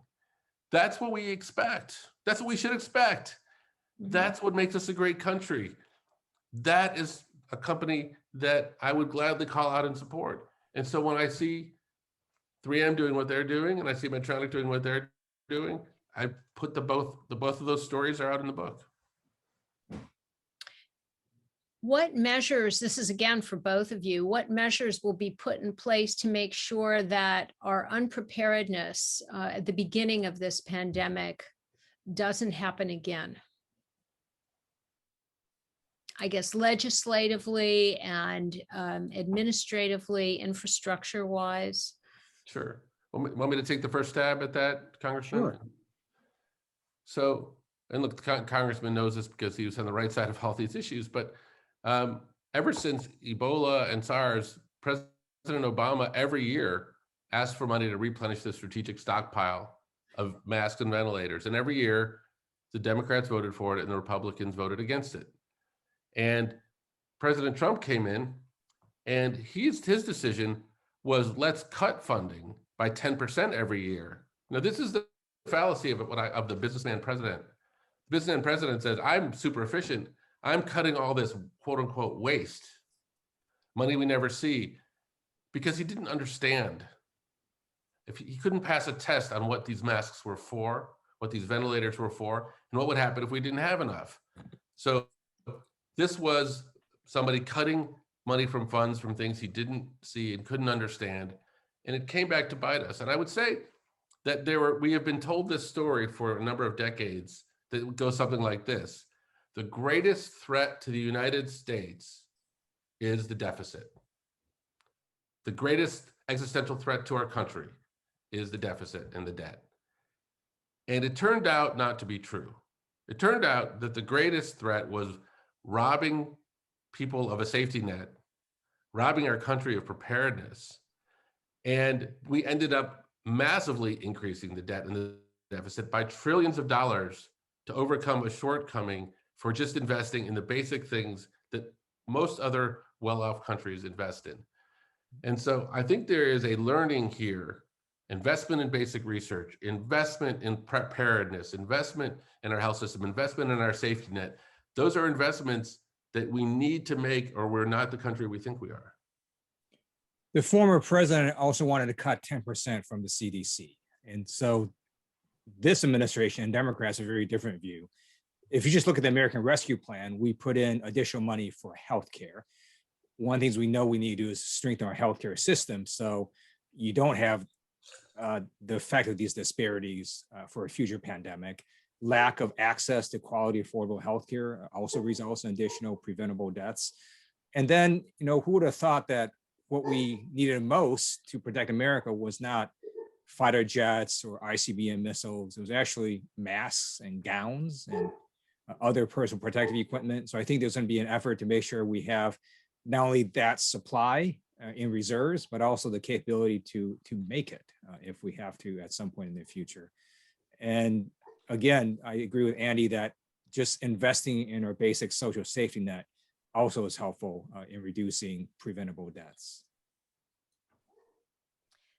That's what we expect. That's what we should expect. That's what makes us a great country. That is a company that I would gladly call out and support. And so when I see 3M doing what they're doing, and I see Medtronic doing what they're doing, I put both of those stories are out in the book. What measures, this is again for both of you, what measures will be put in place to make sure that our unpreparedness at the beginning of this pandemic doesn't happen again? I guess legislatively and administratively, infrastructure wise. Sure. Want me to take the first stab at that, Congressman? Sure. So, and look, the Congressman knows this because he was on the right side of all these issues, but ever since Ebola and SARS, President Obama every year asked for money to replenish the strategic stockpile of masks and ventilators. And every year, the Democrats voted for it and the Republicans voted against it. And President Trump came in, and his decision was, let's cut funding by 10% every year. Now, this is the fallacy of the businessman president. The businessman president says, I'm super efficient. I'm cutting all this quote unquote waste, money we never see, because he didn't understand. If he couldn't pass a test on what these masks were for, what these ventilators were for, and what would happen if we didn't have enough. So this was somebody cutting money from funds from things he didn't see and couldn't understand. And it came back to bite us. And I would say that we have been told this story for a number of decades that goes something like this. The greatest threat to the United States is the deficit. The greatest existential threat to our country is the deficit and the debt. And it turned out not to be true. It turned out that the greatest threat was robbing people of a safety net, robbing our country of preparedness. And we ended up massively increasing the debt and the deficit by trillions of dollars to overcome a shortcoming for just investing in the basic things that most other well-off countries invest in. And so I think there is a learning here, investment in basic research, investment in preparedness, investment in our health system, investment in our safety net. Those are investments that we need to make, or we're not the country we think we are. The former president also wanted to cut 10% from the CDC. And so this administration and Democrats have a very different view. If you just look at the American Rescue Plan, we put in additional money for healthcare. One of the things we know we need to do is strengthen our healthcare system so you don't have the effect of these disparities for a future pandemic. Lack of access to quality, affordable healthcare also results in additional preventable deaths. And then, who would have thought that what we needed most to protect America was not fighter jets or ICBM missiles. It was actually masks and gowns and other personal protective equipment. So I think there's going to be an effort to make sure we have not only that supply in reserves, but also the capability to make it if we have to at some point in the future. And again, I agree with Andy that just investing in our basic social safety net also is helpful in reducing preventable deaths.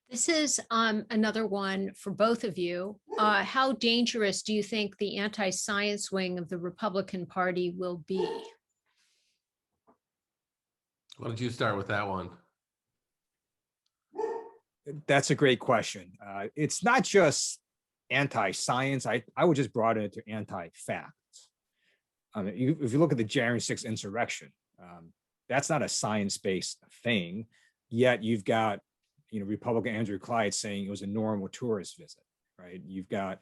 This is another one for both of you. How dangerous do you think the anti-science wing of the Republican Party will be? Why don't you start with that one? That's a great question. It's not just anti-science. I would just broaden it to anti-facts. If you look at the January 6th insurrection, that's not a science-based thing. Yet you've got, Republican Andrew Clyde saying it was a normal tourist visit, right? You've got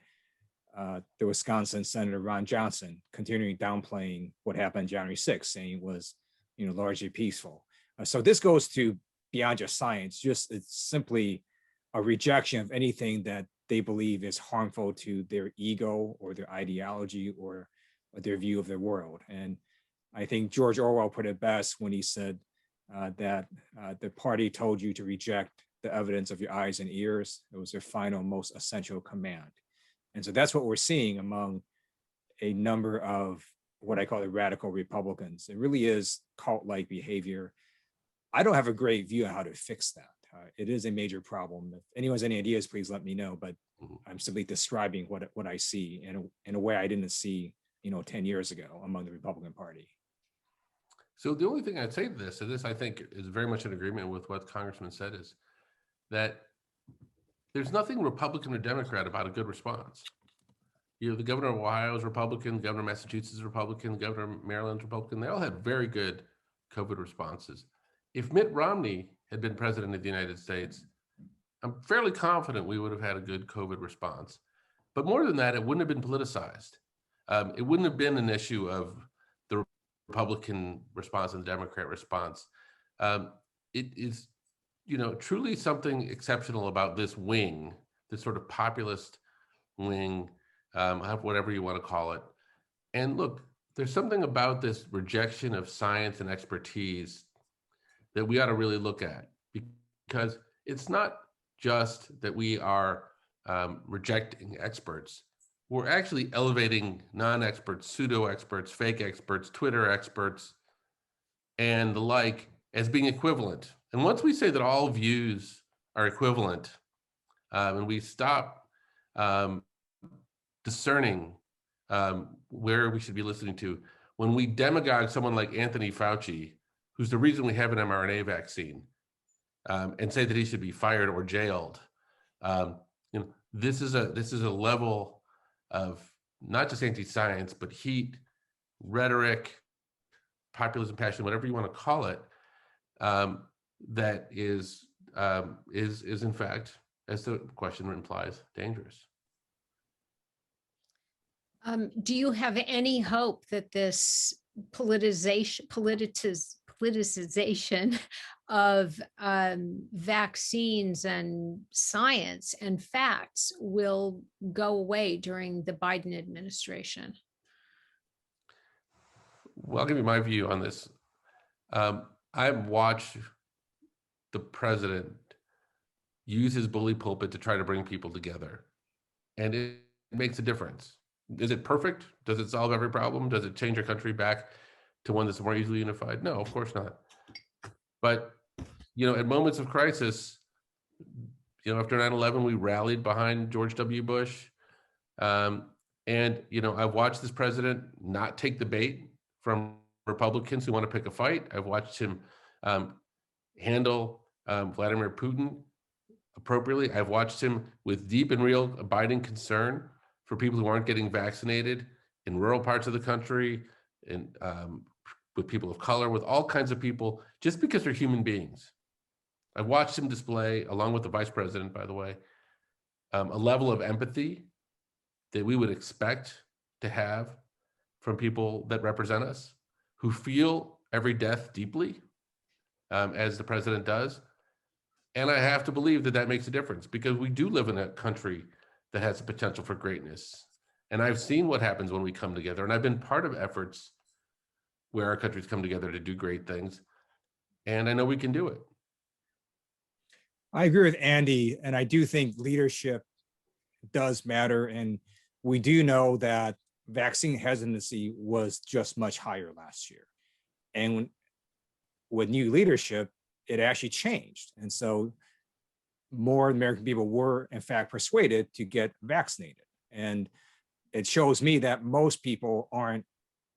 the Wisconsin Senator Ron Johnson continuing downplaying what happened January 6th, saying it was, largely peaceful. So this goes to beyond just science. It's simply a rejection of anything that they believe is harmful to their ego or their ideology or their view of the world. And I think George Orwell put it best when he said that the party told you to reject the evidence of your eyes and ears. It was their final, most essential command. And so that's what we're seeing among a number of what I call the radical Republicans. It really is cult-like behavior. I don't have a great view on how to fix that. It is a major problem. If anyone has any ideas, please let me know. But I'm simply describing what I see in a way I didn't see, 10 years ago among the Republican Party. So the only thing I'd say to this, and this I think is very much in agreement with what Congressman said, is that there's nothing Republican or Democrat about a good response. The governor of Ohio is Republican, governor of Massachusetts is Republican, governor of Maryland is Republican. They all had very good COVID responses. If Mitt Romney had been president of the United States, I'm fairly confident we would have had a good COVID response. But more than that, it wouldn't have been politicized. It wouldn't have been an issue of the Republican response and the Democrat response. It is, truly something exceptional about this wing, this sort of populist wing, whatever you want to call it. And look, there's something about this rejection of science and expertise that we ought to really look at, because it's not just that we are rejecting experts. We're actually elevating non-experts, pseudo-experts, fake experts, Twitter experts, and the like as being equivalent. And once we say that all views are equivalent, and we stop discerning where we should be listening to, when we demagogue someone like Anthony Fauci, who's the reason we have an mRNA vaccine, and say that he should be fired or jailed, this is a level of not just anti-science, but heat, rhetoric, populism, passion, whatever you want to call it, that is in fact, as the question implies, dangerous. Do you have any hope that this politicization of vaccines and science and facts will go away during the Biden administration? Well, I'll give you my view on this. I've watched the president use his bully pulpit to try to bring people together, and it makes a difference. Is it perfect? Does it solve every problem? Does it change our country back to one that's more easily unified? No, of course not. But, at moments of crisis, after 9/11, we rallied behind George W. Bush. And, I've watched this president not take the bait from Republicans who want to pick a fight. I've watched him handle Vladimir Putin appropriately. I've watched him with deep and real abiding concern for people who aren't getting vaccinated in rural parts of the country, and with people of color, with all kinds of people, just because they're human beings. I've watched him display, along with the vice president, by the way, a level of empathy that we would expect to have from people that represent us, who feel every death deeply, as the president does. And I have to believe that that makes a difference, because we do live in a country that has the potential for greatness. And I've seen what happens when we come together. And I've been part of efforts where our countries come together to do great things. And I know we can do it. I agree with Andy, and I do think leadership does matter. And we do know that vaccine hesitancy was just much higher last year. And with new leadership, it actually changed. And so more American people were, in fact, persuaded to get vaccinated. And it shows me that most people aren't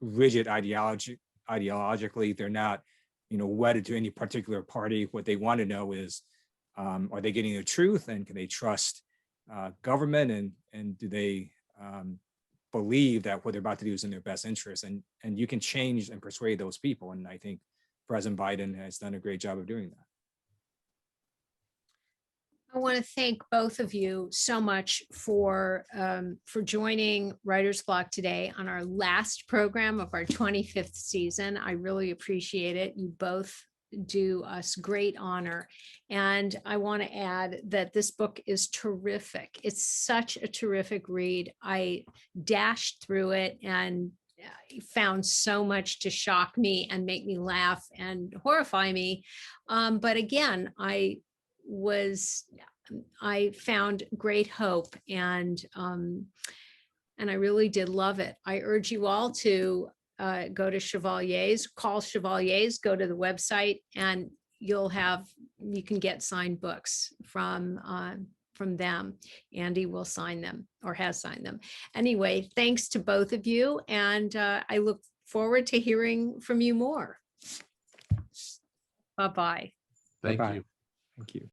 rigid ideologically. They're not, wedded to any particular party. What they want to know is, are they getting the truth, and can they trust government, and do they believe that what they're about to do is in their best interest? And you can change and persuade those people. And I think President Biden has done a great job of doing that. I want to thank both of you so much for joining Writer's Block today on our last program of our 25th season. I really appreciate it. You both do us great honor. And I want to add that this book is terrific. It's such a terrific read. I dashed through it and found so much to shock me and make me laugh and horrify me. But again, I found great hope, and I really did love it. I urge you all to go to Chevalier's, call Chevalier's, go to the website, and you can get signed books from them. Andy will sign them, or has signed them. Anyway, thanks to both of you, and I look forward to hearing from you more. Bye-bye. Thank you. Thank you.